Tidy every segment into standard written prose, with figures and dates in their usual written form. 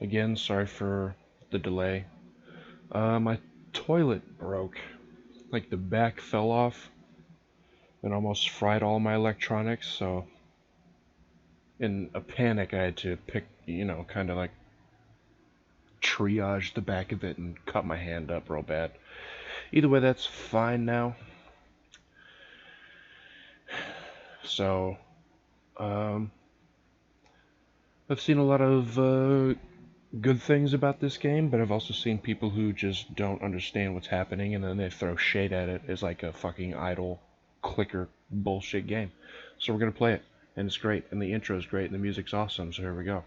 Again, sorry for the delay. My toilet broke. Like the back fell off and almost fried all my electronics, so in a panic I had to pick, kind of like triage the back of it and cut my hand up real bad. Either way, that's fine now. So, um, I've seen a lot of good things about this game, but I've also seen people who just don't understand what's happening and then they throw shade at it as like a fucking idle clicker bullshit game. So we're gonna play it, and it's great, and the intro is great, and the music's awesome, so here we go.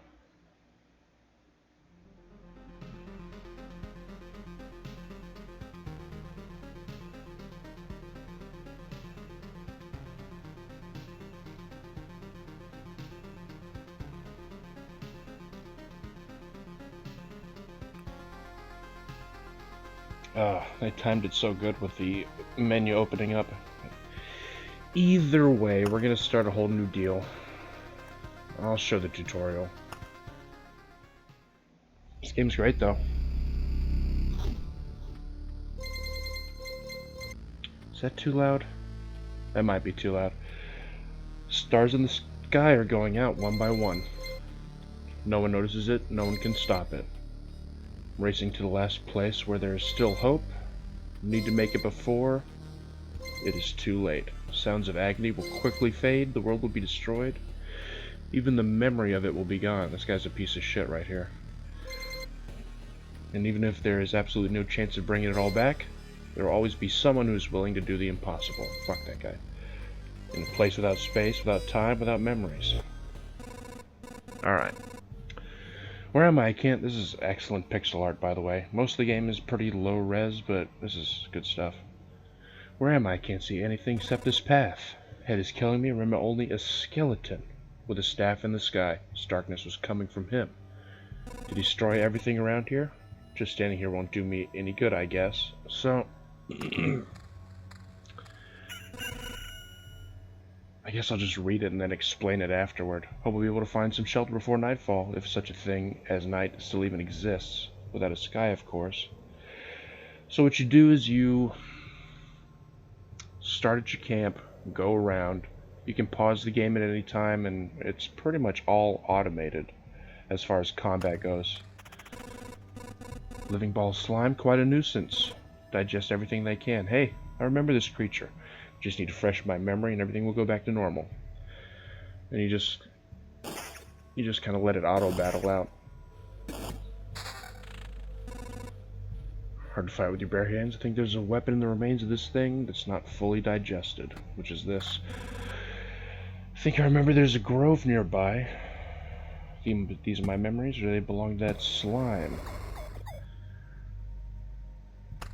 They timed it so good with the menu opening up. Either way, we're gonna start a whole new deal. I'll show the tutorial. This game's great though. Is that too loud? That might be too loud. Stars in the sky are going out one by one. No one notices it, no one can stop it. Racing to the last place where there is still hope. Need to make it before it is too late. Sounds of agony will quickly fade, the world will be destroyed. Even the memory of it will be gone. This guy's a piece of shit right here. And even if there is absolutely no chance of bringing it all back, there will always be someone who's willing to do the impossible. Fuck that guy. In a place without space, without time, without memories. Alright. Where am I? I can't... This is excellent pixel art, by the way. Most of the game is pretty low res, but this is good stuff. Where am I? I can't see anything except this path. Head is killing me. Remember, only a skeleton with a staff in the sky. This darkness was coming from him. Did he destroy everything around here? Just standing here won't do me any good, I guess. So... I guess I'll just read it and then explain it afterward. Hope we'll be able to find some shelter before nightfall, if such a thing as night still even exists. Without a sky, of course. So what you do is you start at your camp, go around. You can pause the game at any time, and it's pretty much all automated as far as combat goes. Living ball slime, quite a nuisance. Digest everything they can. Hey, I remember this creature. Just need to freshen my memory and everything will go back to normal. And you just kind of let it auto battle out. Hard to fight with your bare hands. I think there's a weapon in the remains of this thing that's not fully digested, which is this. I think I remember there's a grove nearby. These are my memories, or do they belong to that slime?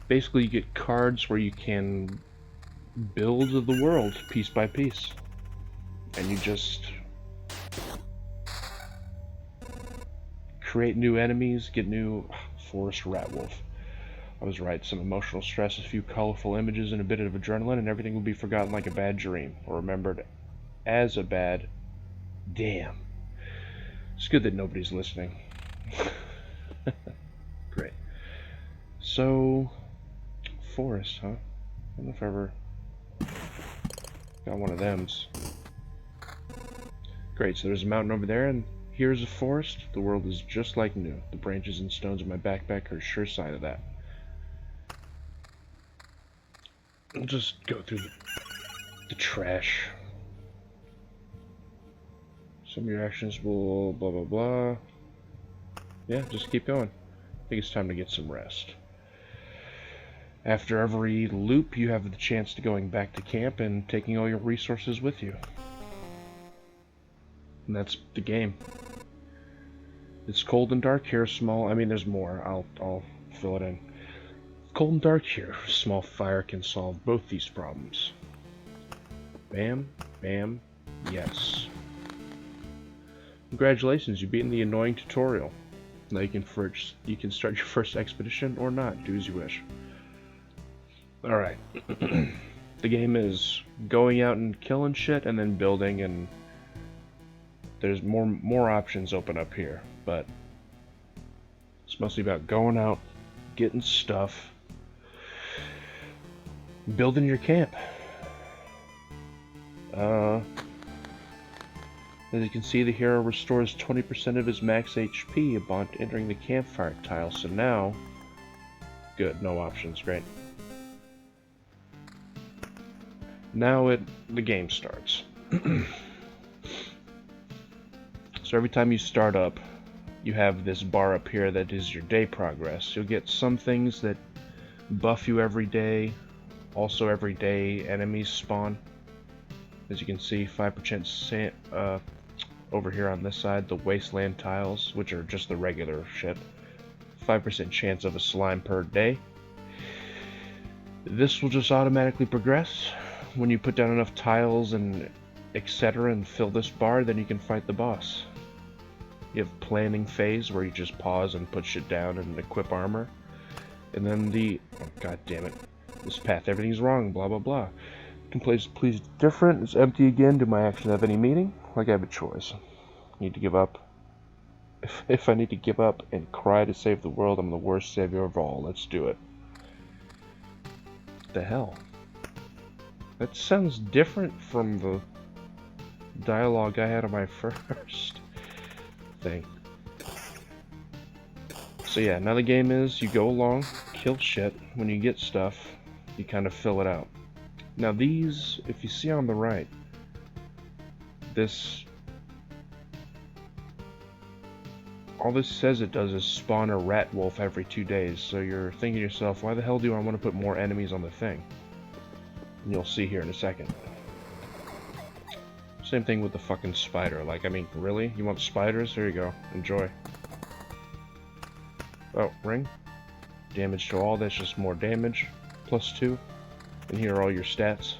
Basically, you get cards where you can build the world piece by piece, and you just create new enemies, get new forest rat wolf. I was right, some emotional stress, a few colorful images, and a bit of adrenaline, and everything will be forgotten like a bad dream, or remembered as a bad... Damn. It's good that nobody's listening. Great. So... forest, huh? I don't know if I ever got one of thems. Great, so there's a mountain over there, and here's a forest. The world is just like new. The branches and stones in my backpack are a sure sign of that. I'll just go through the trash. Some of your actions will blah blah blah. Yeah, just keep going. I think it's time to get some rest. After every loop, you have the chance to going back to camp and taking all your resources with you. And that's the game. It's cold and dark here, small... I mean, there's more. I'll fill it in. Cold and dark here. Small fire can solve both these problems. Bam, bam, yes. Congratulations, you've beaten the annoying tutorial. Now you can start your first expedition or not. Do as you wish. Alright. The game is going out and killing shit and then building, and there's more options open up here, but It's mostly about going out, getting stuff, building your camp. As you can see, the hero restores 20% of his max HP upon entering the campfire tile, so now... Good, no options, great. Now the game starts. So every time you start up, you have this bar up here that is your day progress. You'll get some things that buff you every day. Also every day enemies spawn. As you can see, 5% over here on this side, the wasteland tiles, which are just the regular shit. 5% chance of a slime per day. This will just automatically progress. When you put down enough tiles and etc. and fill this bar, then you can fight the boss. You have planning phase where you just pause and put shit down and equip armor. And then oh, god damn it. This path, everything's wrong, blah blah blah. Please different, it's empty again. Do my actions have any meaning? Like I have a choice. Need to give up. If I need to give up and cry to save the world, I'm the worst savior of all. Let's do it. What the hell? That sounds different from the dialogue I had on my first thing. So yeah, now the game is you go along, kill shit. When you get stuff, you kind of fill it out. Now these, if you see on the right, all this says it does is spawn a rat wolf every 2 days. So you're thinking to yourself, why the hell do I want to put more enemies on the thing? And you'll see here in a second. Same thing with the fucking spider. Like, I mean, really? You want spiders? There you go. Enjoy. Oh, ring. Damage to all. That's just more damage. +2. And here are all your stats.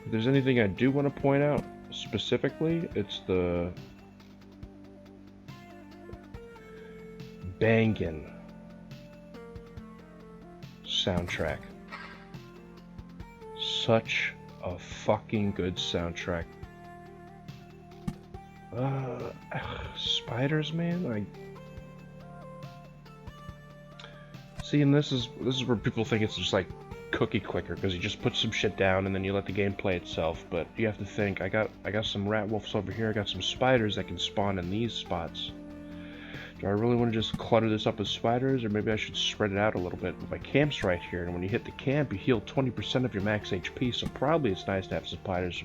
If there's anything I do want to point out specifically, it's the bangin' soundtrack. Such a fucking good soundtrack. Spiders, man. See, and this is where people think it's just like cookie clicker, because you just put some shit down and then you let the game play itself. But you have to think, I got some rat wolves over here, I got some spiders that can spawn in these spots. Do I really want to just clutter this up with spiders, or maybe I should spread it out a little bit? My camp's right here, and when you hit the camp, you heal 20% of your max HP, so probably it's nice to have spiders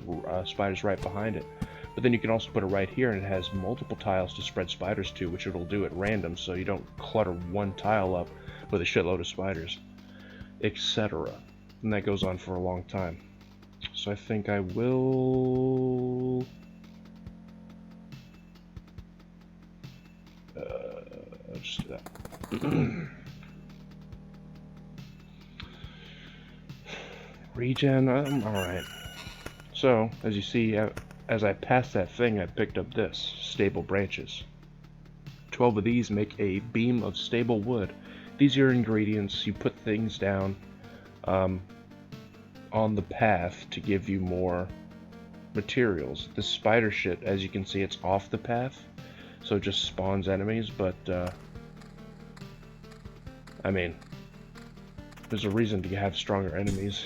right behind it. But then you can also put it right here, and it has multiple tiles to spread spiders to, which it'll do at random, so you don't clutter one tile up with a shitload of spiders, etc. And that goes on for a long time. So I think I will... just do that. Regen, alright. So, as you see, as I passed that thing, I picked up this, stable branches. 12 of these make a beam of stable wood. These are ingredients, you put things down on the path to give you more materials. This spider shit, as you can see, it's off the path, so it just spawns enemies, but I mean, there's a reason to have stronger enemies,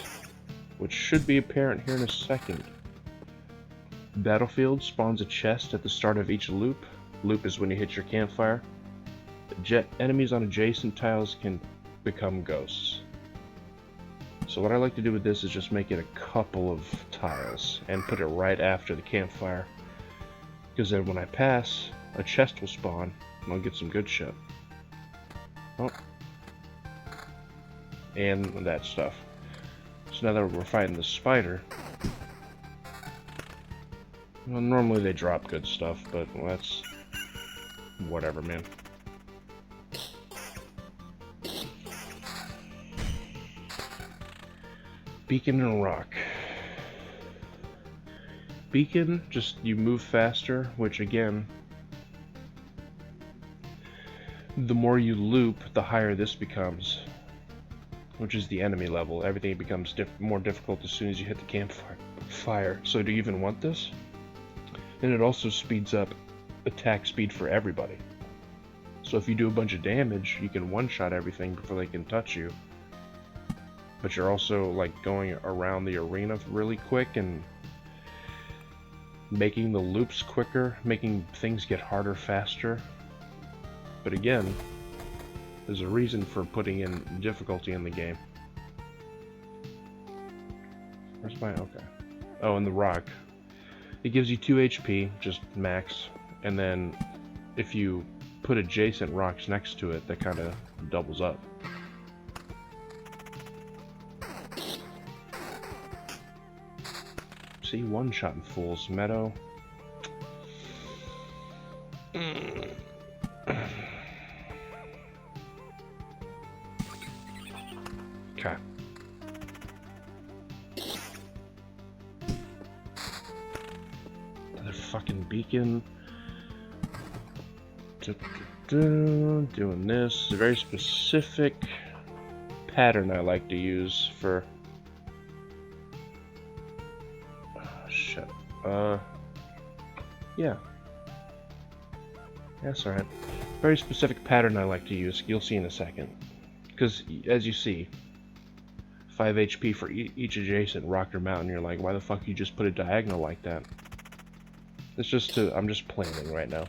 which should be apparent here in a second. Battlefield spawns a chest at the start of each loop. Loop is when you hit your campfire. Enemies on adjacent tiles can become ghosts. So what I like to do with this is just make it a couple of tiles and put it right after the campfire, because then when I pass, a chest will spawn and I'll get some good shit. Oh. And that stuff. So now that we're fighting the spider, well, normally they drop good stuff, but well, that's whatever, man. Beacon and rock. Beacon, just you move faster, which again, the more you loop, the higher this becomes, which is the enemy level. Everything becomes more difficult as soon as you hit the campfire. So do you even want this? And it also speeds up attack speed for everybody. So if you do a bunch of damage, you can one-shot everything before they can touch you. But you're also like going around the arena really quick and making the loops quicker, making things get harder faster. But again, there's a reason for putting in difficulty in the game. Where's my... okay. Oh, and the rock. It gives you 2 HP, just max, and then if you put adjacent rocks next to it, that kind of doubles up. See, one-shotting fools, Meadow. Okay. Another fucking beacon. Doing this. It's a very specific pattern I like to use for... oh, shit. Yeah. That's alright. Very specific pattern I like to use. You'll see in a second. Because, as you see, 5 HP for each adjacent rock or mountain. You're like, why the fuck you just put it diagonal like that? It's just to... I'm just planning right now.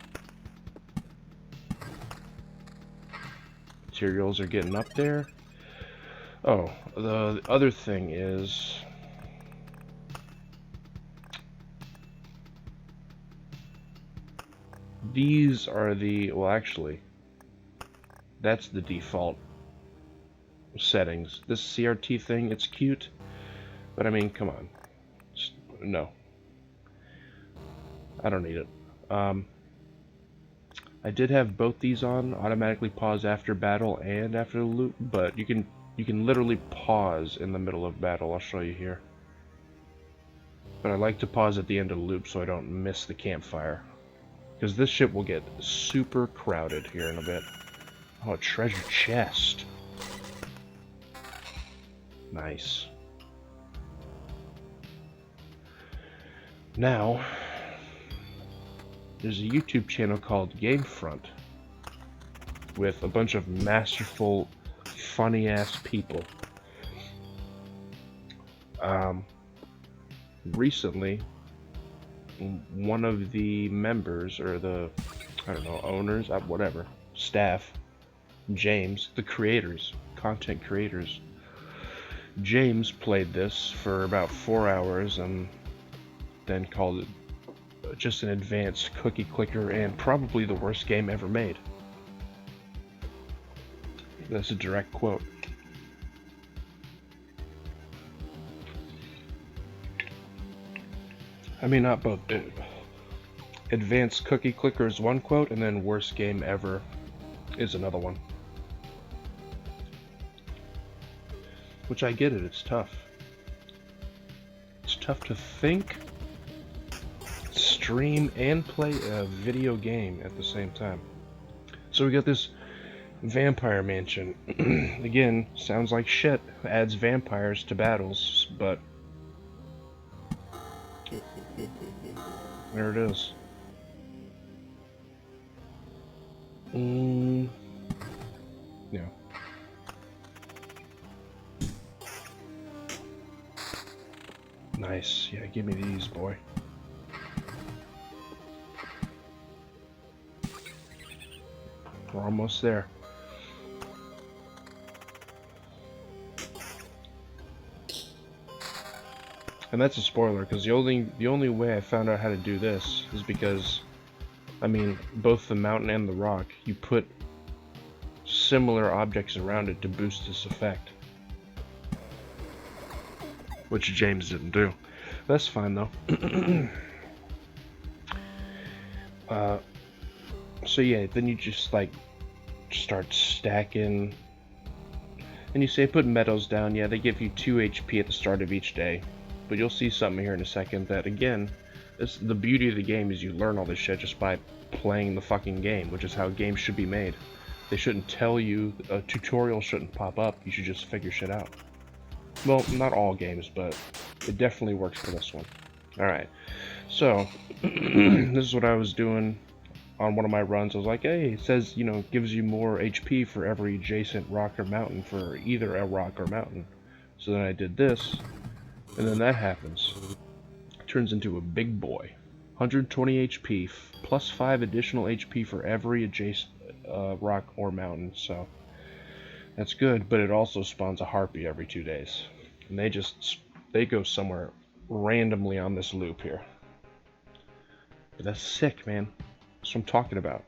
Materials are getting up there. Oh, the other thing is... these are the... well, actually, that's the default settings. This CRT thing, it's cute, but I mean, come on. No. I don't need it. I did have both these on, automatically pause after battle and after the loop, but you can literally pause in the middle of battle. I'll show you here. But I like to pause at the end of the loop so I don't miss the campfire. Because this ship will get super crowded here in a bit. Oh, a treasure chest. Nice. Now, there's a YouTube channel called Gamefront with a bunch of masterful, funny-ass people. Recently, one of the members, or the, I don't know, owners, whatever, staff, James, the creators, content creators, James played this for about 4 hours and then called it just an advanced cookie clicker and probably the worst game ever made. That's a direct quote. I mean, not both. Advanced cookie clicker is one quote, and then worst game ever is another one. Which I get it, it's tough. It's tough to think, stream, and play a video game at the same time. So we got this vampire mansion. Again, sounds like shit. Adds vampires to battles, but there it is. Yeah. Nice. Yeah, give me these, boy. We're almost there. And that's a spoiler, because the only way I found out how to do this is because, I mean, both the mountain and the rock, you put similar objects around it to boost this effect. Which James didn't do. That's fine, though. So yeah, then you just, like, start stacking. And you say put meadows down. Yeah, they give you 2 HP at the start of each day. But you'll see something here in a second that, again, the beauty of the game is you learn all this shit just by playing the fucking game, which is how games should be made. They shouldn't tell you, a tutorial shouldn't pop up, you should just figure shit out. Well, not all games, but it definitely works for this one. Alright, so, this is what I was doing on one of my runs, I was like, hey, it says, you know, gives you more HP for every adjacent rock or mountain for either a rock or mountain. So then I did this, and then that happens. It turns into a big boy. 120 HP, plus 5 additional HP for every adjacent rock or mountain, so that's good, but it also spawns a harpy every 2 days. And they go somewhere randomly on this loop here. But that's sick, man. That's what I'm talking about.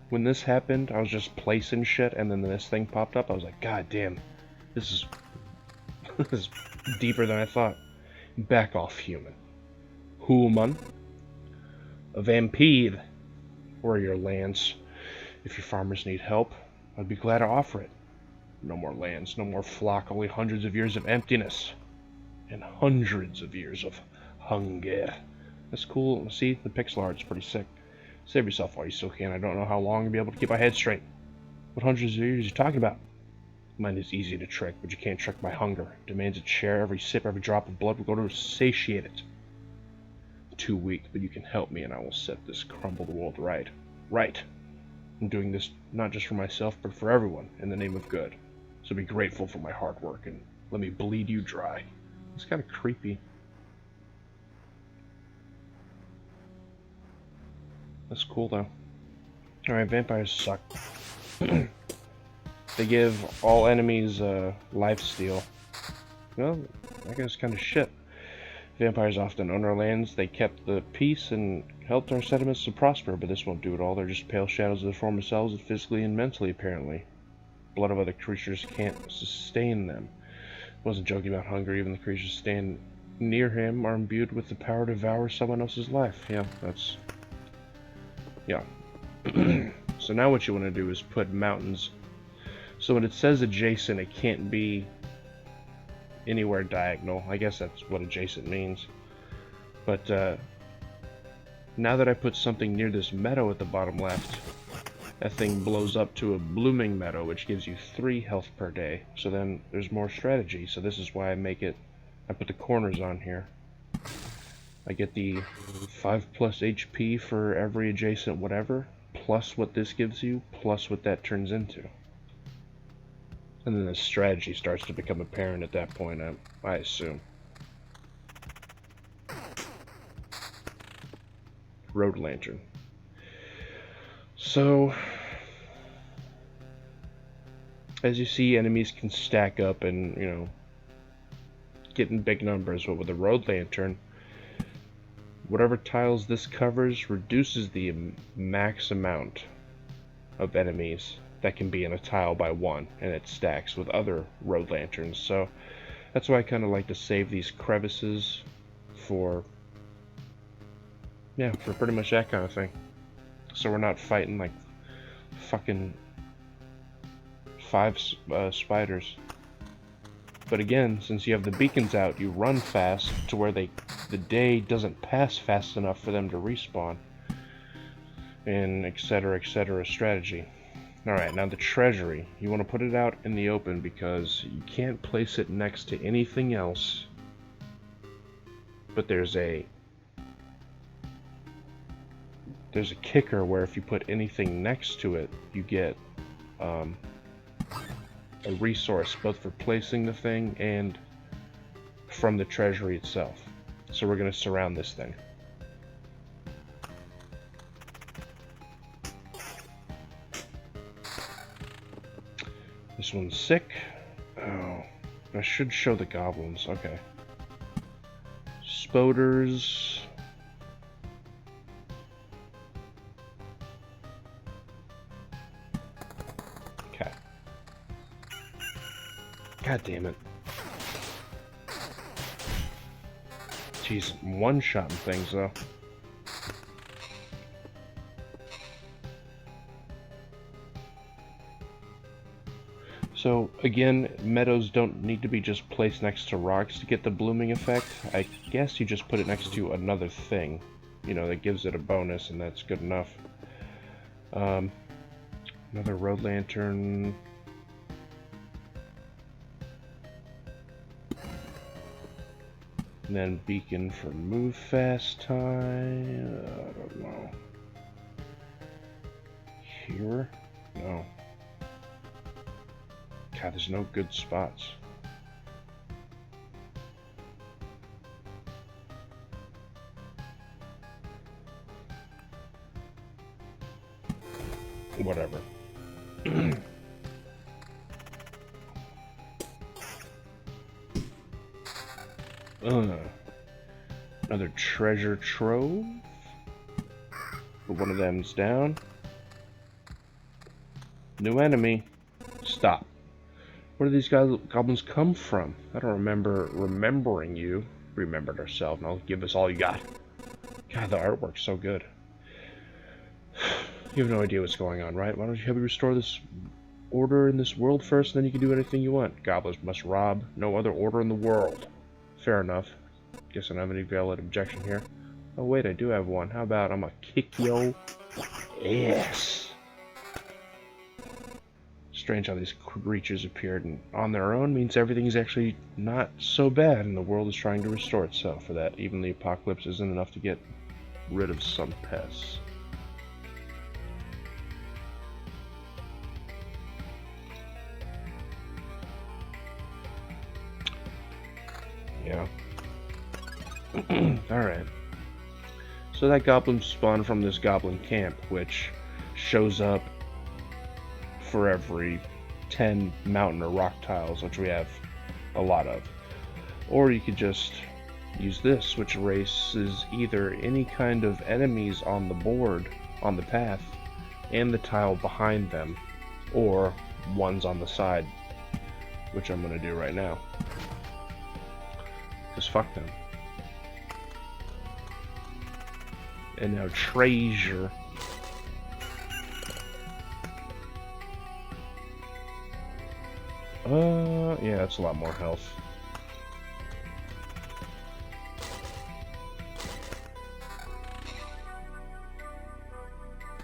When this happened, I was just placing shit, and then this thing popped up. I was like, God damn, this is this is deeper than I thought. Back off, human. Human. A vampire. Or your lands. If your farmers need help, I'd be glad to offer it. No more lands, no more flock, only hundreds of years of emptiness. And hundreds of years of hunger. That's cool. See, the pixel art's pretty sick. Save yourself while you still can. I don't know how long I'll be able to keep my head straight. What hundreds of years are you talking about? Mine is easy to trick, but you can't trick my hunger. It demands its share. Every sip, every drop of blood will go to satiate it. Too weak, but you can help me and I will set this crumbled world right. Right. I'm doing this not just for myself, but for everyone, in the name of good. So be grateful for my hard work and let me bleed you dry. It's kind of creepy. That's cool though. Alright, vampires suck. They give all enemies lifesteal. Well, I guess kind of shit. Vampires often own our lands. They kept the peace and helped our settlements to prosper, but this won't do it all. They're just pale shadows of their former selves, physically and mentally, apparently. Blood of other creatures can't sustain them. I wasn't joking about hunger. Even the creatures stand near him are imbued with the power to devour someone else's life. Yeah, that's... Yeah. So now what you want to do is put mountains. So when it says adjacent, it can't be anywhere diagonal. I guess that's what adjacent means. But now that I put something near this meadow at the bottom left, that thing blows up to a blooming meadow, which gives you 3 health per day. So then there's more strategy. So this is why I put the corners on here. I get the 5 plus HP for every adjacent whatever, plus what this gives you, plus what that turns into. And then the strategy starts to become apparent at that point, I assume. Road Lantern. So, as you see, enemies can stack up and, you know, get in big numbers, but with the Road Lantern, whatever tiles this covers reduces the max amount of enemies that can be in a tile by 1, and it stacks with other Road Lanterns. So that's why I kind of like to save these crevices for, yeah, for pretty much that kind of thing. So we're not fighting like fucking 5 spiders. But again, since you have the beacons out, you run fast to where the day doesn't pass fast enough for them to respawn. And etc. strategy. Alright, now the treasury. You want to put it out in the open because you can't place it next to anything else. But there's a kicker where if you put anything next to it, you get a resource both for placing the thing and from the treasury itself. So we're going to surround this thing. This one's sick. Oh, I should show the goblins. Okay. Spoders. Okay. God damn it. Jeez, one-shotting things though. So again, meadows don't need to be just placed next to rocks to get the blooming effect. I guess you just put it next to another thing, you know, that gives it a bonus, and that's good enough. Another Road Lantern. And then beacon for move fast time. I don't know. Here? No. God, there's no good spots. Whatever. Another treasure trove. But one of them's down. New enemy. Stop. Where do these goblins come from? I don't remember remembering you. Remembered ourselves. Now give us all you got. God, the artwork's so good. You have no idea what's going on, right? Why don't you help me restore this order in this world first, and then you can do anything you want. Goblins must rob. No other order in the world. Fair enough. Guess I don't have any valid objection here. Oh wait, I do have one. How about I'm gonna kick yo ass? Strange how these creatures appeared and on their own means everything's actually not so bad and the world is trying to restore itself. For that, even the apocalypse isn't enough to get rid of some pests. Yeah. Alright. So that goblin spawned from this goblin camp, which shows up for every 10 mountain or rock tiles, which we have a lot of. Or you could just use this, which erases either any kind of enemies on the board, on the path, and the tile behind them, or ones on the side, which I'm going to do right now. Just fuck them. And now treasure. Yeah, that's a lot more health.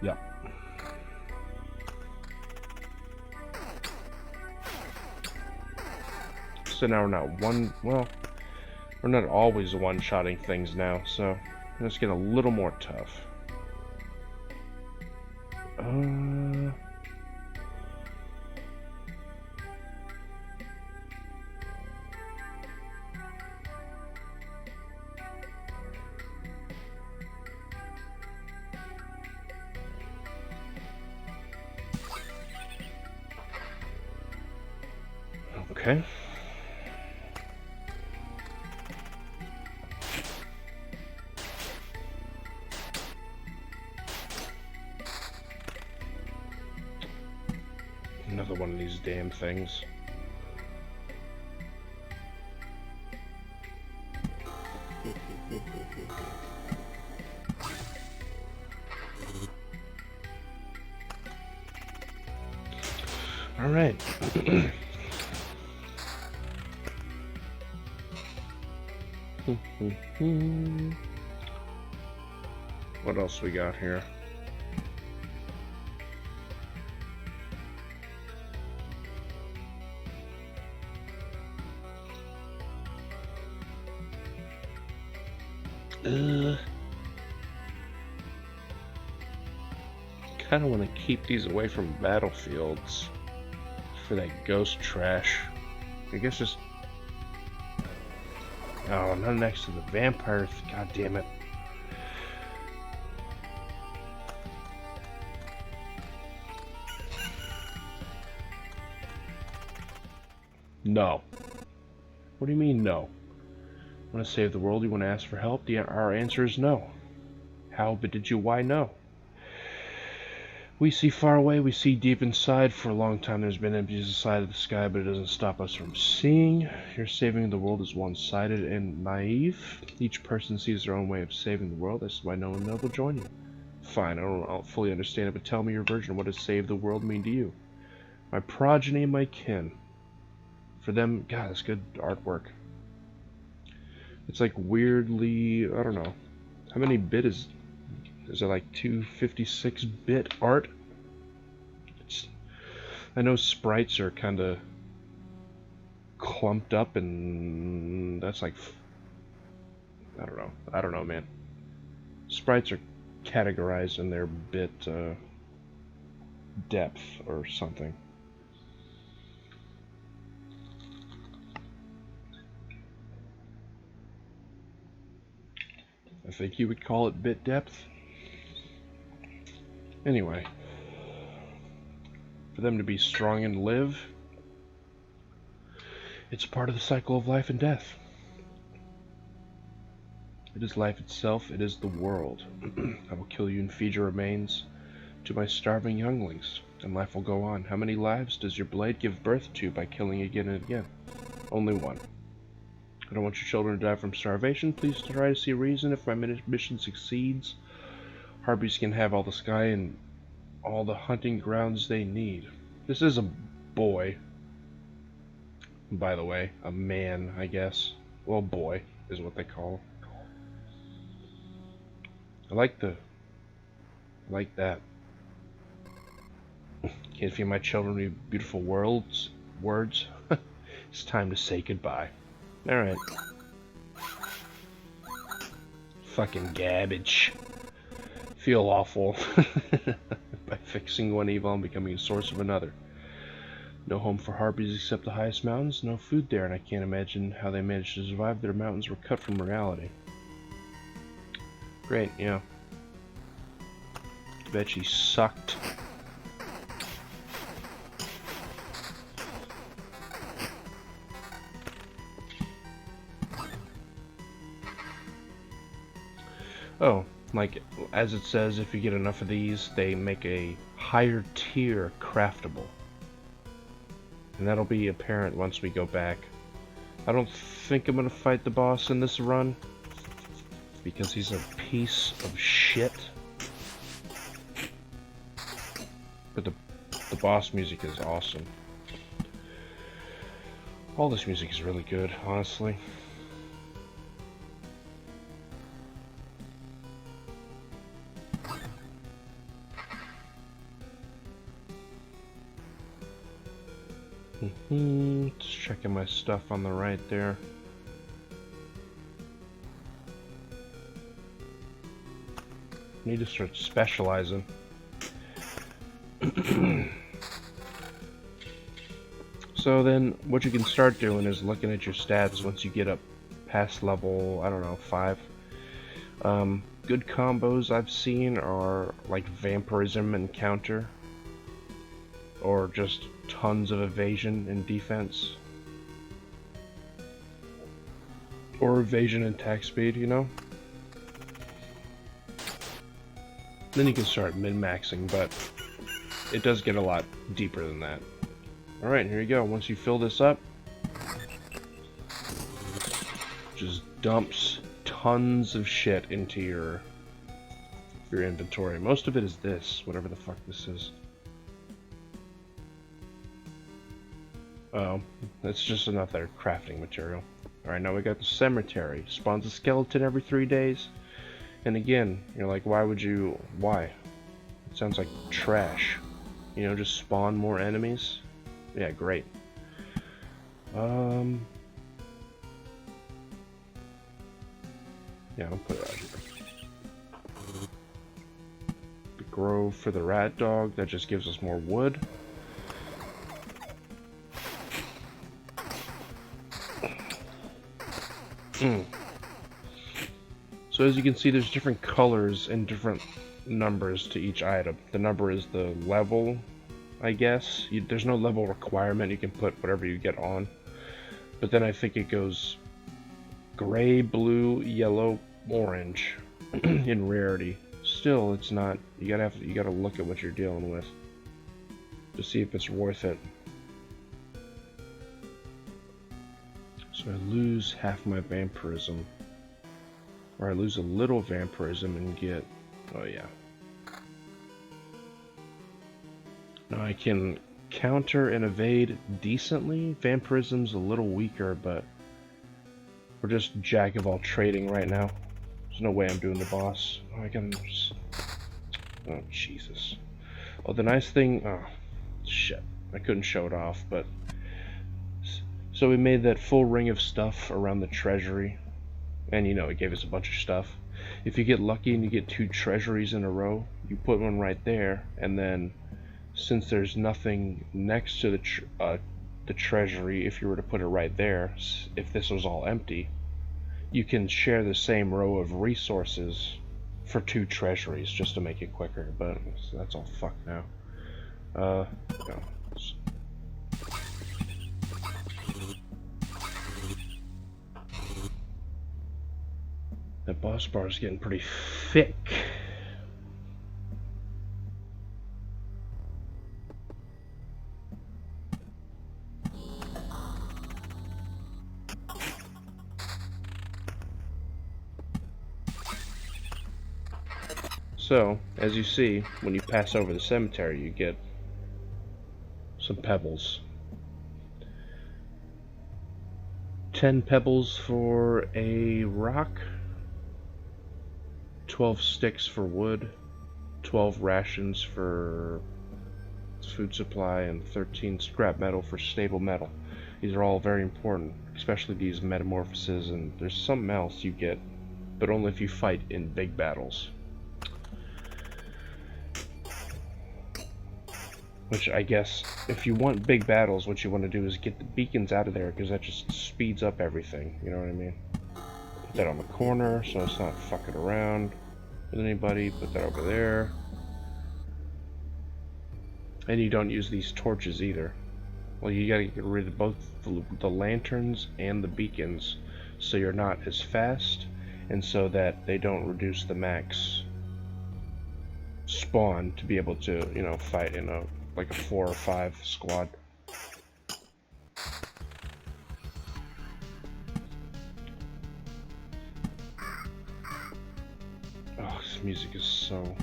Yep. So now we're not well, we're not always one-shotting things now, so let's get a little more tough. Okay. Another one of these damn things. All right. What else we got here? Kind of want to keep these away from battlefields for that ghost trash. I guess just... Oh, not next to the vampire. God damn it. No. What do you mean, no? Want to save the world? You want to ask for help? Our answer is no. How, but did you? Why no? We see far away, we see deep inside. For a long time there's been emptiness inside of the sky, but it doesn't stop us from seeing. Your saving the world is one-sided and naive. Each person sees their own way of saving the world. That's why no one will join you. Fine, I don't fully understand it, but tell me your version. What does save the world mean to you? My progeny and my kin. For them, God, that's good artwork. It's like weirdly, I don't know. How many bit is it like 256-bit art? I know sprites are kind of clumped up, and that's like I don't know, man. Sprites are categorized in their bit depth or something. I think you would call it bit depth. Anyway, for them to be strong and live, it's part of the cycle of life and death. It is life itself, it is the world. I will kill you and feed your remains to my starving younglings, and life will go on. How many lives does your blade give birth to by killing again and again? Only one. I don't want your children to die from starvation. Please try to see a reason. If my mission succeeds, Harpies can have all the sky and all the hunting grounds they need. This is a boy. By the way, a man, I guess. Well, boy is what they call him. I like that. Can't feed my children with beautiful words. It's time to say goodbye. Alright. Fucking garbage. Feel awful by fixing one evil and becoming a source of another. No home for harpies except the highest mountains, no food there, and I can't imagine how they managed to survive. Their mountains were cut from reality. Great, yeah. Bet she sucked. Oh, like, as it says, if you get enough of these, they make a higher tier craftable. And that'll be apparent once we go back. I don't think I'm gonna fight the boss in this run, because he's a piece of shit. But the boss music is awesome. All this music is really good, honestly. Just checking my stuff on the right there. Need to start specializing. So then what you can start doing is looking at your stats once you get up past level, I don't know, 5. Good combos I've seen are like vampirism and counter, or just tons of evasion and defense, or evasion and attack speed, you know? Then you can start min-maxing, but it does get a lot deeper than that. Alright, here you go. Once you fill this up, just dumps tons of shit into your inventory. Most of it is this, whatever the fuck this is. Oh, that's just another crafting material. Alright, now we got the cemetery. Spawns a skeleton every 3 days. And again, you're like, why? It sounds like trash. You know, just spawn more enemies. Yeah, great. Yeah, I'll put it out here. The grove for the rat dog, that just gives us more wood. So as you can see, there's different colors and different numbers to each item. The number is the level, I guess. There's no level requirement. You can put whatever you get on. But then I think it goes gray, blue, yellow, orange in rarity. Still, it's not. You gotta look at what you're dealing with to see if it's worth it. So I lose half my vampirism. Or I lose a little vampirism and get... Oh yeah. Now I can counter and evade decently. Vampirism's a little weaker, but we're just jack of all trading right now. There's no way I'm doing the boss. Oh, I gotta... Oh, Jesus. Oh, the nice thing... Oh, shit. I couldn't show it off, but... So we made that full ring of stuff around the treasury. And you know, it gave us a bunch of stuff. If you get lucky and you get 2 treasuries in a row, you put one right there, and then since there's nothing next to the treasury, if you were to put it right there, if this was all empty, you can share the same row of resources for 2 treasuries just to make it quicker, but that's all fucked now. No. That boss bar is getting pretty thick. So, as you see, when you pass over the cemetery, you get some pebbles. 10 pebbles for a rock, 12 sticks for wood, 12 rations for food supply, and 13 scrap metal for stable metal. These are all very important, especially these metamorphoses, and there's something else you get, but only if you fight in big battles. Which I guess, if you want big battles, what you want to do is get the beacons out of there, because that just speeds up everything, you know what I mean? Put that on the corner, so it's not fucking around with anybody. Put that over there. And you don't use these torches either. Well, you gotta get rid of both the lanterns and the beacons, so you're not as fast, and so that they don't reduce the max spawn to be able to, you know, fight in a like a 4 or 5 squad. Oh, this music is so...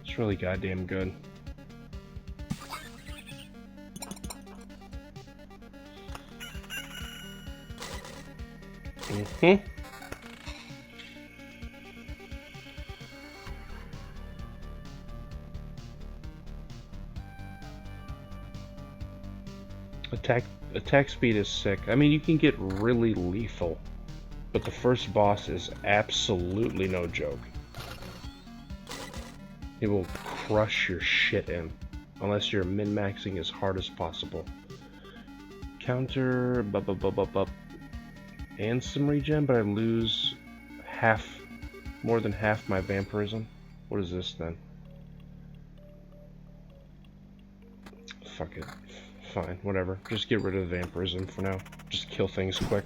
It's really goddamn good. Mm-hmm. Attack speed is sick. I mean, you can get really lethal, but the first boss is absolutely no joke. It will crush your shit in, unless you're min-maxing as hard as possible. Counter, and some regen, but I lose more than half my vampirism. What is this then? Fuck it. Fine, whatever. Just get rid of the vampirism for now. Just kill things quick.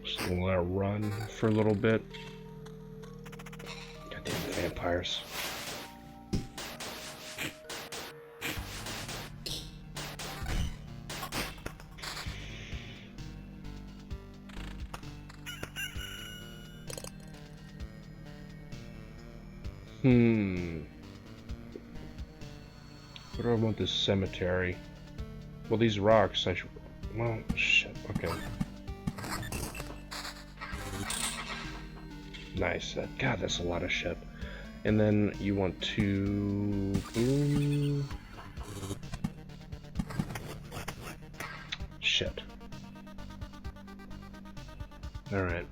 Just gonna let it run for a little bit. Goddamn vampires. What do I want this cemetery? Well, these rocks, I should... Well, shit, okay. Nice. God, that's a lot of shit. And then you want to... Boom. Shit. Alright.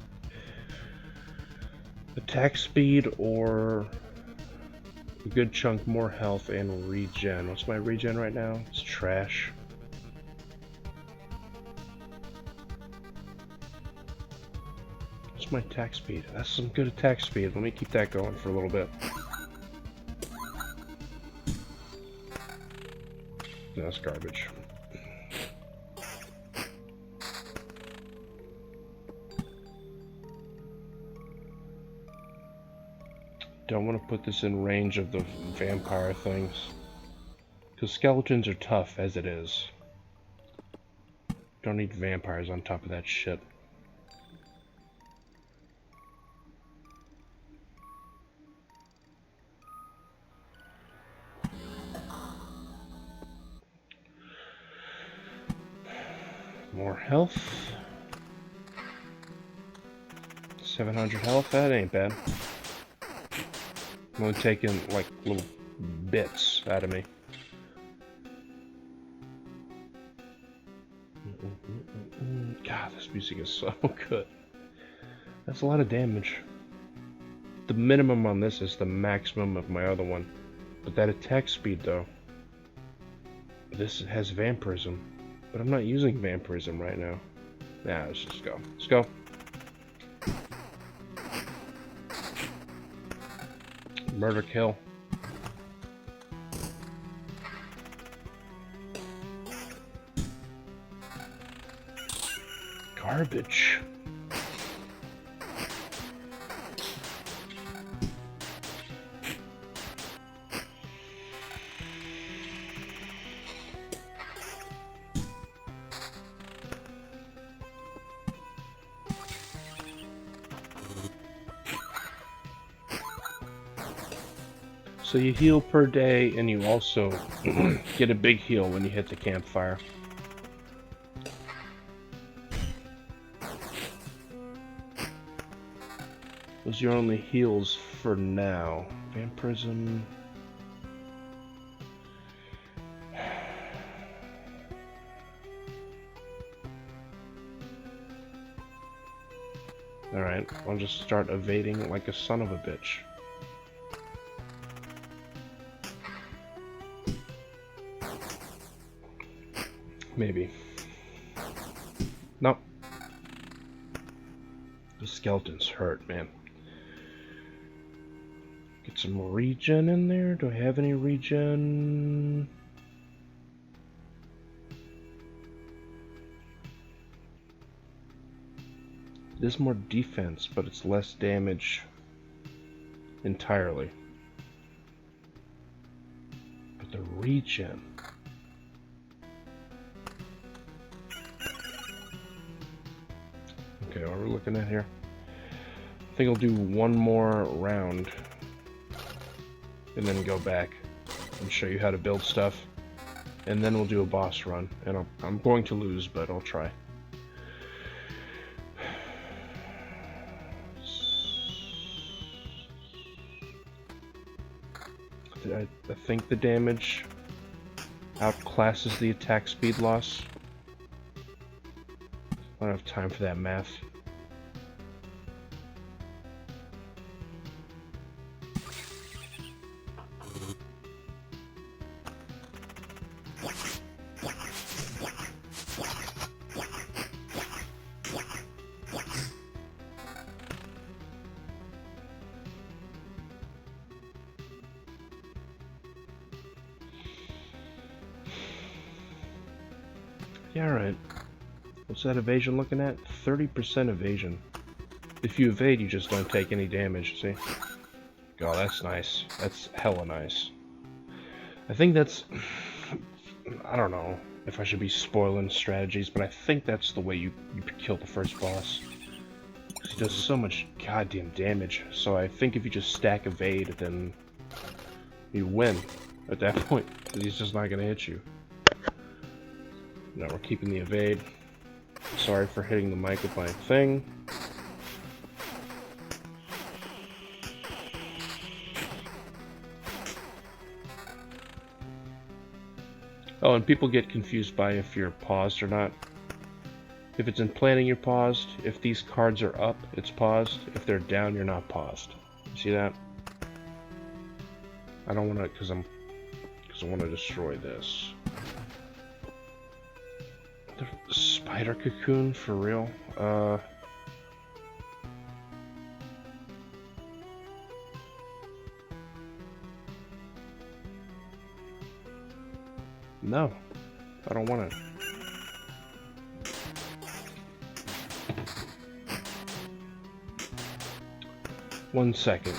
Attack speed or... a good chunk more health and regen. What's my regen right now? It's trash. What's my attack speed? That's some good attack speed. Let me keep that going for a little bit. No, that's garbage. Don't want to put this in range of the vampire things, because skeletons are tough as it is. Don't need vampires on top of that shit. More health. 700 health, that ain't bad. I'm only taking like little bits out of me. God, this music is so good. That's a lot of damage. The minimum on this is the maximum of my other one. But that attack speed though, this has vampirism. But I'm not using vampirism right now. Nah, let's just go. Let's go. Murder kill. Garbage. So you heal per day, and you also get a big heal when you hit the campfire. Those are your only heals for now. Vampirism. Alright, I'll just start evading like a son of a bitch. Maybe. Nope. The skeletons hurt, man. Get some regen in there. Do I have any regen? It is more defense, but it's less damage entirely. But the regen. Okay, what are we looking at here? I think I'll do one more round and then go back and show you how to build stuff, and then we'll do a boss run. And I'm going to lose, but I'll try. I think the damage outclasses the attack speed loss. I don't have time for that math. Yeah, alright. What's that evasion looking at? 30% evasion. If you evade, you just don't take any damage, see? Oh, that's nice. That's hella nice. I think that's... I don't know if I should be spoiling strategies, but I think that's the way you kill the first boss. He does so much goddamn damage, so I think if you just stack evade, then you win at that point, because he's just not going to hit you. Now we're keeping the evade. Sorry for hitting the mic with my thing. Oh, and people get confused by if you're paused or not. If it's in planning, you're paused. If these cards are up, it's paused. If they're down, you're not paused. See that? I don't want to, because I want to destroy this. The spider cocoon, for real? No, I don't want it. One second.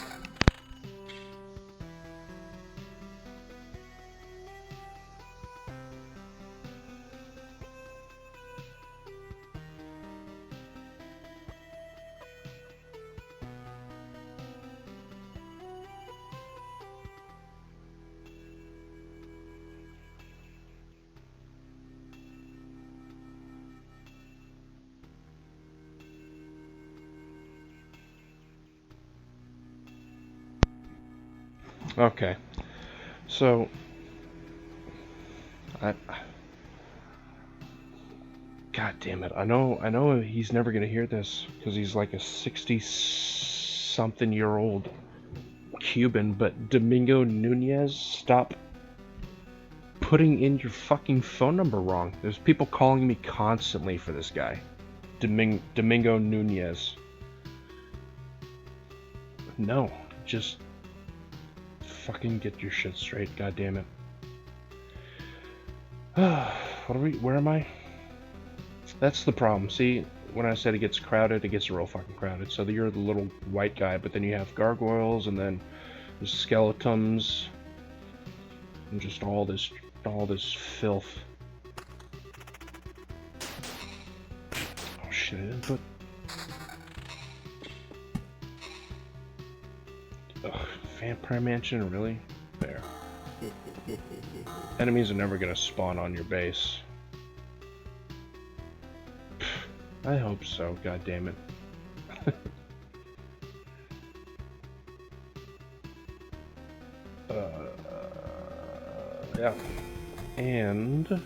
Okay. So, I... God damn it. I know he's never gonna hear this, because he's like a 60-something-year-old Cuban, but Domingo Nunez, stop putting in your fucking phone number wrong. There's people calling me constantly for this guy. Domingo Nunez. No, just fucking get your shit straight, god damn it. What are we, where am I? That's the problem. See, when I said it gets crowded, it gets real fucking crowded. So you're the little white guy, but then you have gargoyles, and then there's skeletons, and just all this filth. Oh shit, I didn't put... Ugh, Vampire Mansion, really? There. Enemies are never gonna spawn on your base. I hope so, god damn it. Yeah. And...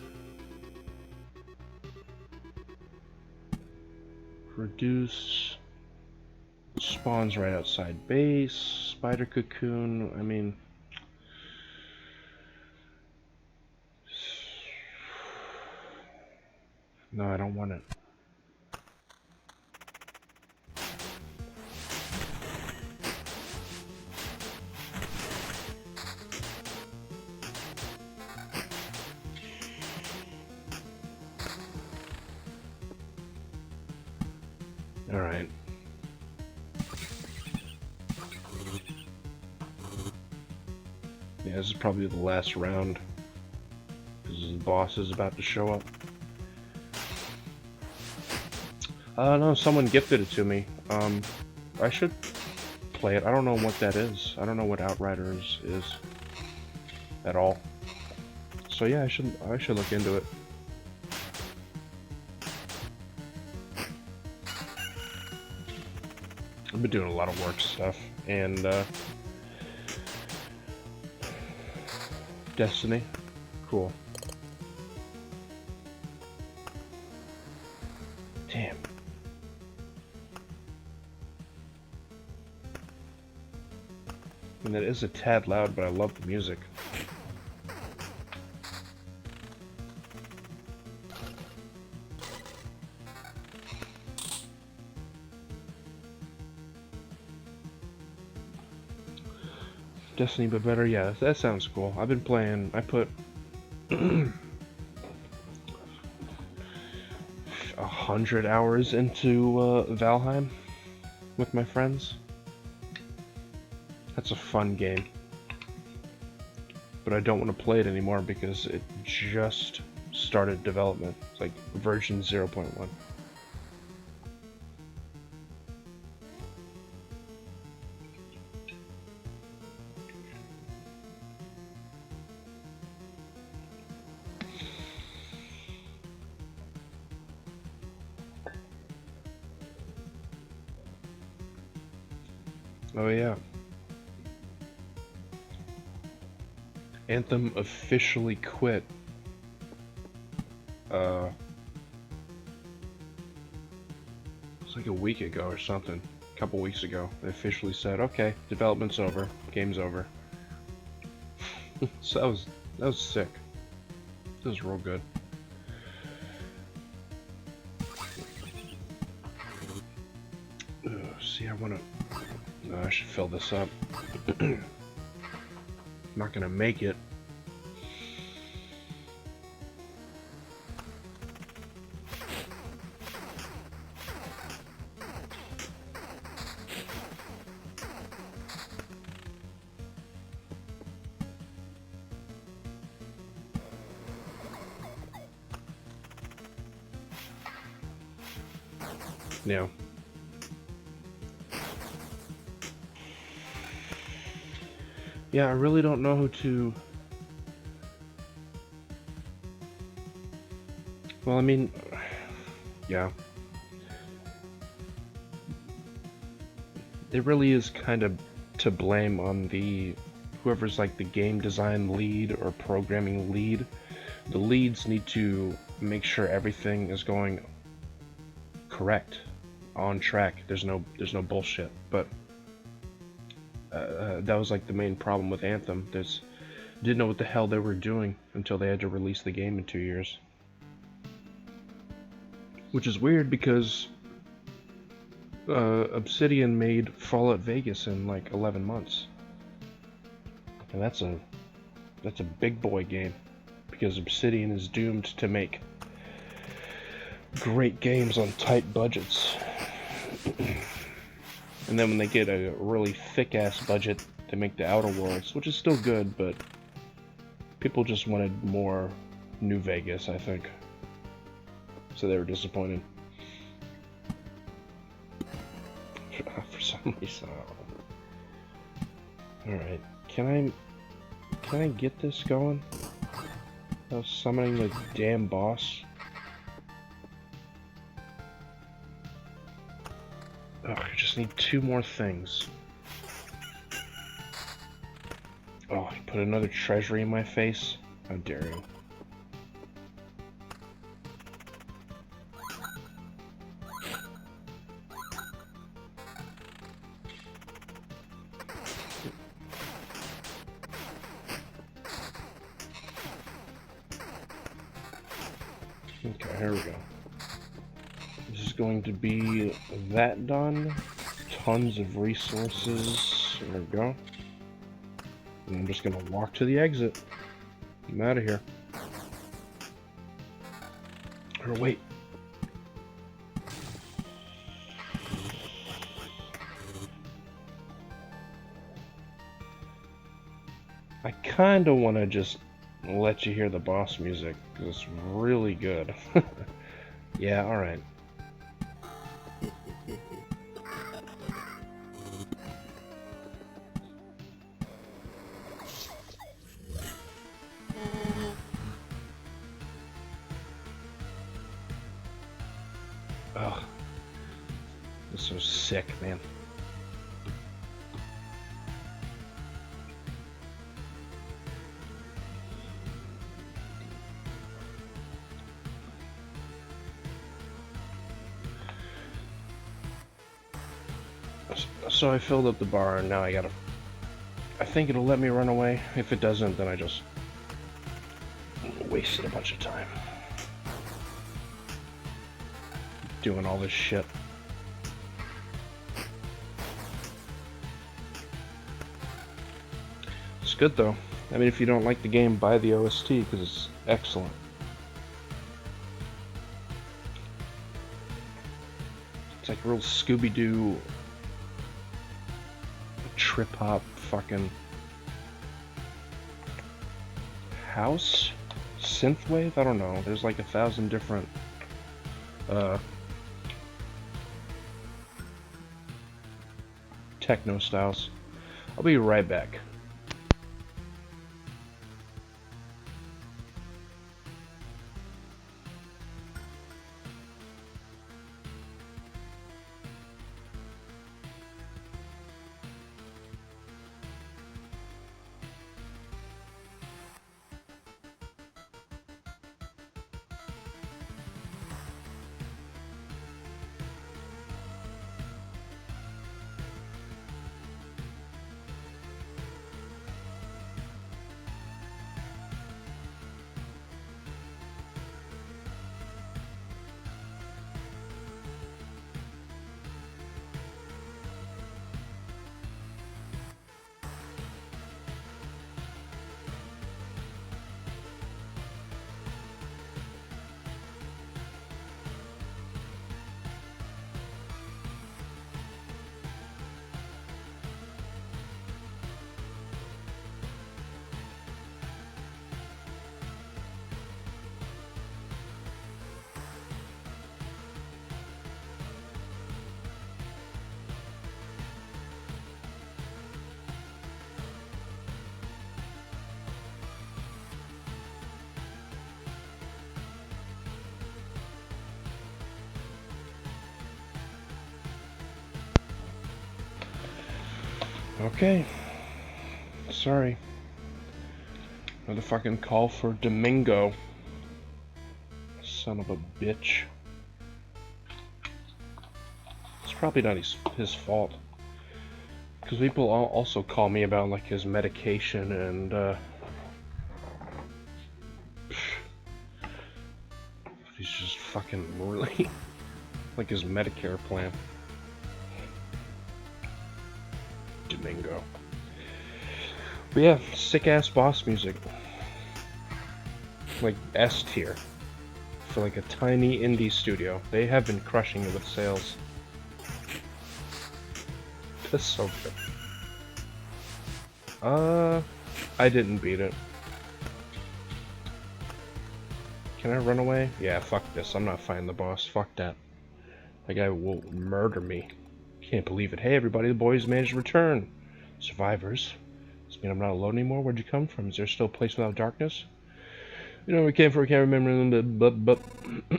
reduce... spawns right outside base, spider cocoon, I mean... No, I don't want it. Alright. Yeah, this is probably the last round, because the boss is about to show up. No, someone gifted it to me. I should play it. I don't know what that is. I don't know what Outriders is at all. So yeah, I should look into it. I've been doing a lot of work stuff, and Destiny, cool. Damn. I mean, that is a tad loud, but I love the music. Destiny, but better, yeah, that sounds cool. I've been playing, I put 100 hours into Valheim with my friends. That's a fun game. But I don't want to play it anymore because it just started development. It's like version 0.1. Oh yeah. Anthem officially quit. It's like a week ago or something. A couple weeks ago. They officially said, okay, development's over. Game's over. So that was sick. That was real good. See, I wanna... No, I should fill this up. I'm not gonna make it. Yeah. Yeah, I really don't know who to... Well, I mean... Yeah. It really is kind of to blame on the whoever's like the game design lead or programming lead, the leads need to make sure everything is going correct, on track. There's no bullshit. But that was like the main problem with Anthem. There's didn't know what the hell they were doing until they had to release the game in 2 years. Which is weird because Obsidian made Fallout Vegas in like 11 months. And that's a big boy game, because Obsidian is doomed to make great games on tight budgets. And then when they get a really thick-ass budget, they make the Outer Worlds, which is still good, but people just wanted more New Vegas, I think. So they were disappointed. For some reason. Alright, can I get this going? I was summoning the damn boss. Ugh, I just need 2 more things. Oh, you put another treasury in my face? How dare you. Okay, here we go. This is going to be that done. Tons of resources. There we go. And I'm just gonna walk to the exit. I'm out of here. Or wait. I kinda wanna just let you hear the boss music, because it's really good. Yeah, alright. Ugh. This is so sick, man. So I filled up the bar, and now I gotta... I think it'll let me run away. If it doesn't, then I just wasted a bunch of time doing all this shit. It's good though. I mean, if you don't like the game, buy the OST, because it's excellent. It's like real Scooby-Doo trip-hop fucking house? Synthwave? I don't know. There's like 1,000 different techno styles. I'll be right back. Okay, Sorry. Another fucking call for Domingo. Son of a bitch. It's probably not his fault. Because people also call me about like his medication and he's just fucking really like his Medicare plan. Domingo. But yeah, sick ass boss music. Like S tier. For like a tiny indie studio. They have been crushing it with sales. That's so good. I didn't beat it. Can I run away? Yeah, fuck this. I'm not fighting the boss. Fuck that. That guy will murder me. Can't believe it. Hey everybody, the boys managed to return. Survivors. Does this mean I'm not alone anymore? Where'd you come from? Is there still a place without darkness? You know, we came from, we can't remember them, but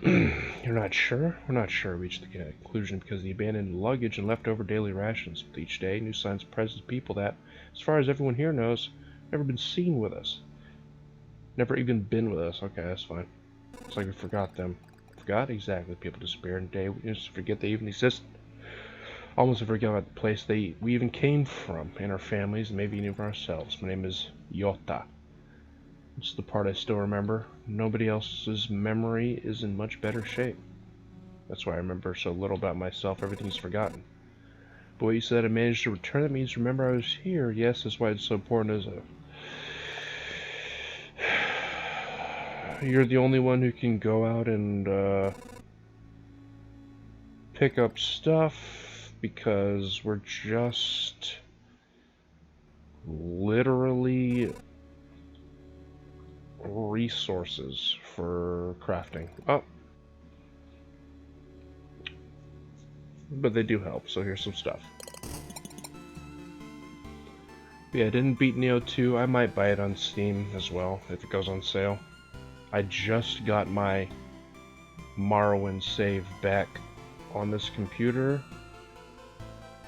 you're not sure? We're not sure. Reached the conclusion because of the abandoned luggage and leftover daily rations. With each day, new signs of presence of people that, as far as everyone here knows, never been seen with us. Never even been with us. Okay, that's fine. It's like we forgot them. Forgot? Exactly. People disappear in a day. We just forget they even exist. Almost forget about the place we even came from, and our families, and maybe even ourselves. My name is Yota. It's the part I still remember. Nobody else's memory is in much better shape. That's why I remember so little about myself. Everything's forgotten. But what you said, I managed to return. That means remember I was here. Yes, that's why it's so important as a... You're the only one who can go out and pick up stuff, because we're just literally resources for crafting. Oh. But they do help, so here's some stuff. But yeah, I didn't beat Neo 2. I might buy it on Steam as well, if it goes on sale. I just got my Morrowind save back on this computer.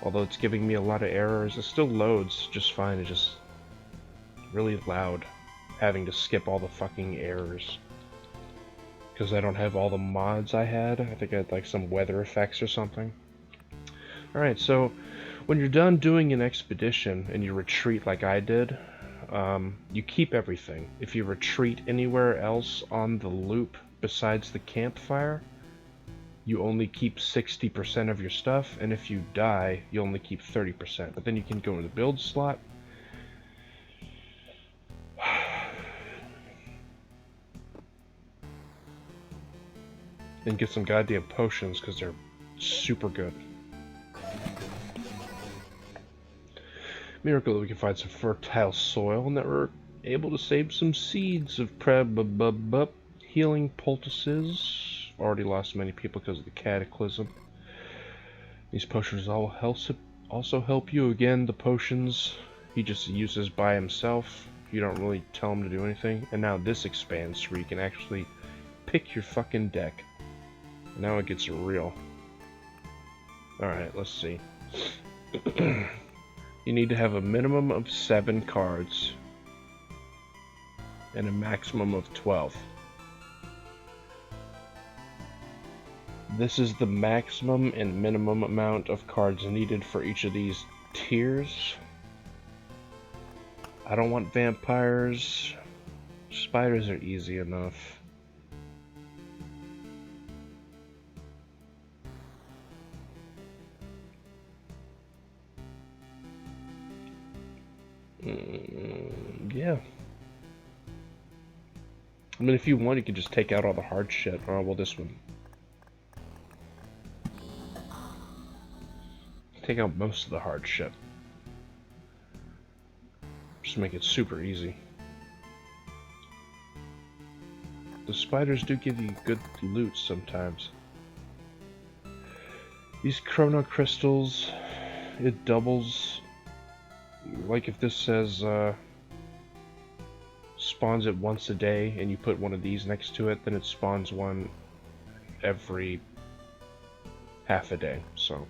Although it's giving me a lot of errors, it still loads just fine. It's just really loud, having to skip all the fucking errors. Because I don't have all the mods I had. I think I had like some weather effects or something. Alright, so when you're done doing an expedition and you retreat like I did, you keep everything. If you retreat anywhere else on the loop besides the campfire, you only keep 60% of your stuff, and if you die, you only keep 30%. But then you can go in the build slot. And get some goddamn potions, because they're super good. Miracle that we can find some fertile soil and that we're able to save some seeds of healing poultices. Already lost many people because of the cataclysm. These potions also help you. Again, the potions he just uses by himself. You don't really tell him to do anything. And now this expands where you can actually pick your fucking deck. Now it gets real. Alright, let's see. You need to have a minimum of 7 cards and a maximum of 12. This is the maximum and minimum amount of cards needed for each of these tiers. I don't want vampires. Spiders are easy enough. Yeah. I mean, if you want, you can just take out all the hard shit. Oh, well, this one. Take out most of the hard shit. Just make it super easy. The spiders do give you good loot sometimes. These chrono crystals, it doubles. Like if this says spawns it once a day and you put one of these next to it, then it spawns one every half a day, so.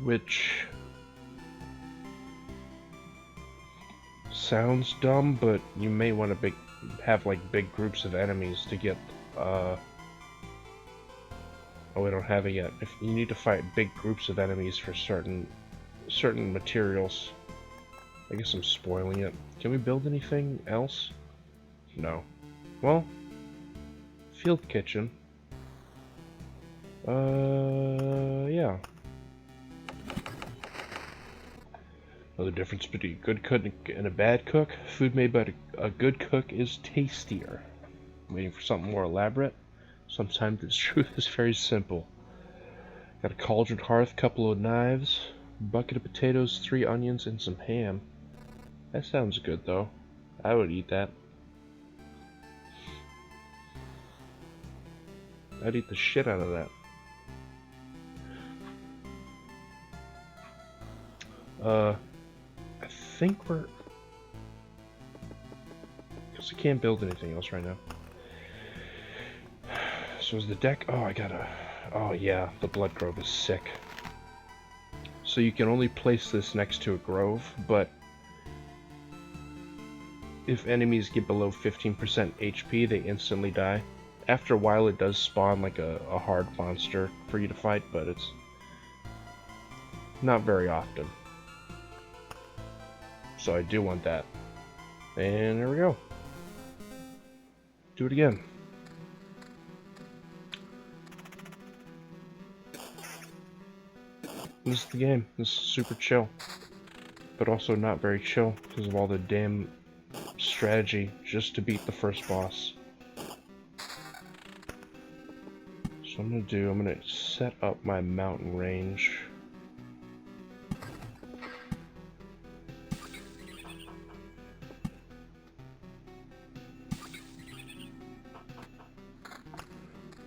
which sounds dumb, but you may want to have like big groups of enemies to get oh, we don't have it yet. If you need to fight big groups of enemies for certain materials. I guess I'm spoiling it. Can we build anything else? No. Well, field kitchen. Yeah. Well, the difference between a good cook and a bad cook. Food made by a good cook is tastier. Waiting for something more elaborate? Sometimes the truth is very simple. Got a cauldron hearth, couple of knives, bucket of potatoes, 3 onions, and some ham. That sounds good though. I would eat that. I'd eat the shit out of that. I think we're... Because I can't build anything else right now. So is the deck... Oh, I gotta... Oh yeah, the blood grove is sick. So you can only place this next to a grove, but if enemies get below 15% HP, they instantly die. After a while it does spawn like a hard monster for you to fight, but it's not very often. So I do want that. And there we go. Do it again. This is the game. This is super chill. But also not very chill because of all the damn strategy just to beat the first boss. So I'm gonna set up my mountain range.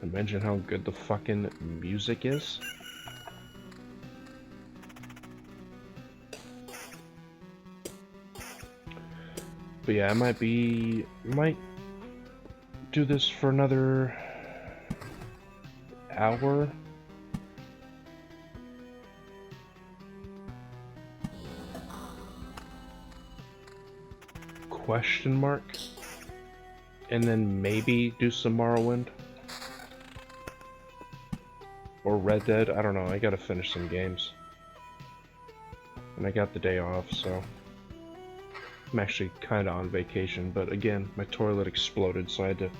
Imagine how good the fucking music is. But yeah, I might do this for another hour. Question mark. And then maybe do some Morrowind. Or Red Dead, I don't know, I gotta finish some games. And I got the day off, so... I'm actually kinda on vacation, but again, my toilet exploded, so I had to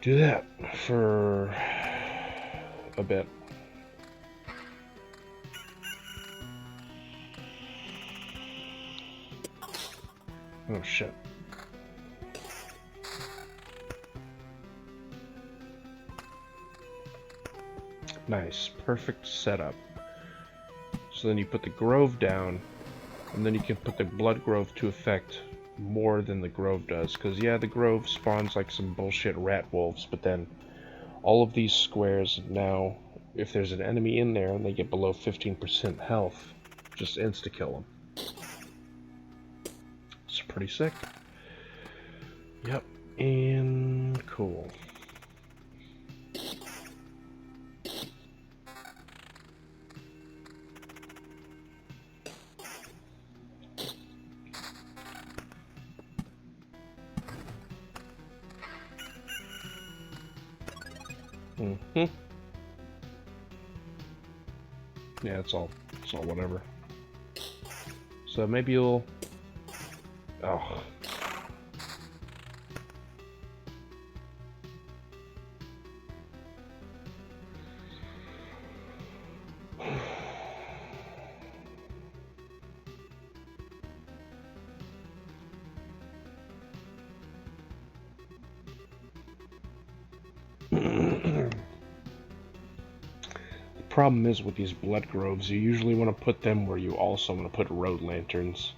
do that for a bit. Oh shit. Nice, perfect setup. So then you put the grove down, and then you can put the blood grove to effect more than the grove does. Because yeah, the grove spawns like some bullshit rat wolves, but then all of these squares now, if there's an enemy in there and they get below 15% health, just insta-kill them. It's pretty sick. Yep, and cool. Yeah, it's all whatever. So maybe you'll... Oh. Problem is with these blood groves, you usually want to put them where you also want to put road lanterns.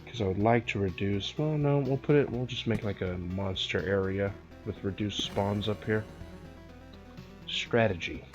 Because I would like to reduce, well no, we'll just make like a monster area with reduced spawns up here. Strategy.